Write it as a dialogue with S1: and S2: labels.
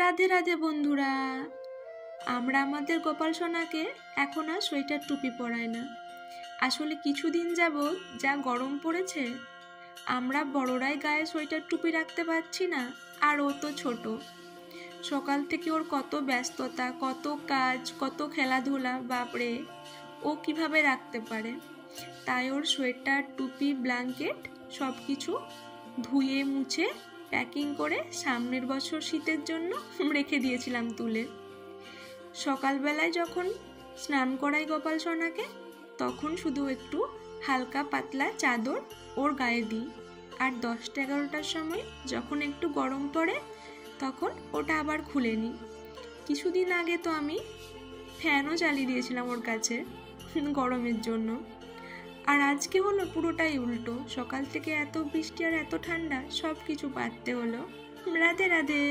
S1: রাধে রাধে বন্ধুরা। আমরা আমাদের গোপাল সোনাকে এখন আর সোয়েটার টুপি পরাই না। আসলে কিছুদিন যাবৎ যা গরম পড়েছে, আমরা বড়রাই গায়ে সোয়েটার টুপি রাখতে পারছি না, আর ও তো ছোট। সকাল থেকে ওর কত ব্যস্ততা, কত কাজ, কত খেলাধুলা, বাপরে ও কিভাবে রাখতে পারে। তাই ওর সোয়েটার, টুপি, ব্ল্যাঙ্কেট সব কিছু ধুয়ে মুছে প্যাকিং করে সামনের বছর শীতের জন্য রেখে দিয়েছিলাম তুলে। সকালবেলায় যখন স্নান করাই গোপাল সোনাকে, তখন শুধু একটু হালকা পাতলা চাদর ওর গায়ে দিই, আর 10-11টার সময় যখন একটু গরম পড়ে তখন ওটা আবার খুলে নিই। কিছুদিন আগে তো আমি ফ্যানও চালিয়ে দিয়েছিলাম ওর কাছে গরমের জন্য। আর আজকে হলো পুরোটাই উল্টো, সকাল থেকে এত বৃষ্টি আর এত ঠান্ডা, সব কিছু পারতে হলো। রাধে রাধে।